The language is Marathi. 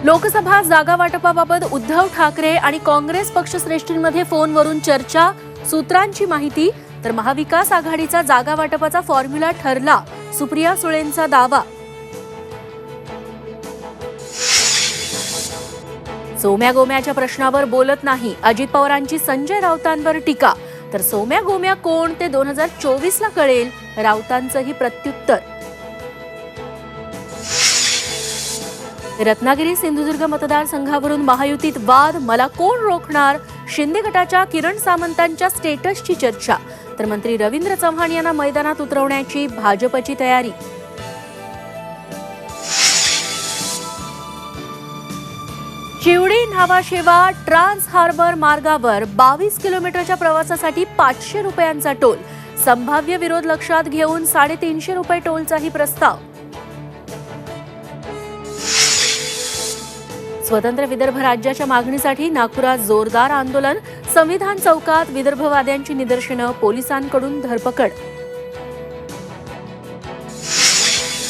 लोकसभा जागा वाटपाबाबत उद्धव ठाकरे आणि काँग्रेस पक्षश्रेष्ठींमध्ये फोनवरून चर्चा, सूत्रांची माहिती. तर महाविकास आघाडीचा जागा वाटपाचा फॉर्म्युला ठरला, सुप्रिया सुळेंचा दावा. सोम्या गोम्याच्या प्रश्नावर बोलत नाही, अजित पवारांची संजय राऊतांवर टीका. तर सोम्या गोम्या कोण ते 2024ला कळेल, राऊतांचंही प्रत्युत्तर. रत्नागिरी सिंधुदुर्ग मतदारसंघावरून महायुतीत वाद, मला कोण रोखणार, शिंदे गटाच्या किरण सामंतांच्या स्टेटसची चर्चा. तर मंत्री रवींद्र चव्हाण यांना मैदानात उतरवण्याची भाजपची तयारी. चिवडी न्हावाशेवा ट्रान्स हार्बर मार्गावर 22 किलोमीटरच्या प्रवासासाठी 500 रुपयांचा टोल. संभाव्य विरोध लक्षात घेऊन 350 रुपये टोलचाही प्रस्ताव. स्वतंत्र विदर्भ राज्याच्या मागणीसाठी नागपुरात जोरदार आंदोलन. संविधान चौकात विदर्भवाद्यांची निदर्शनं, पोलिसांकडून धरपकड.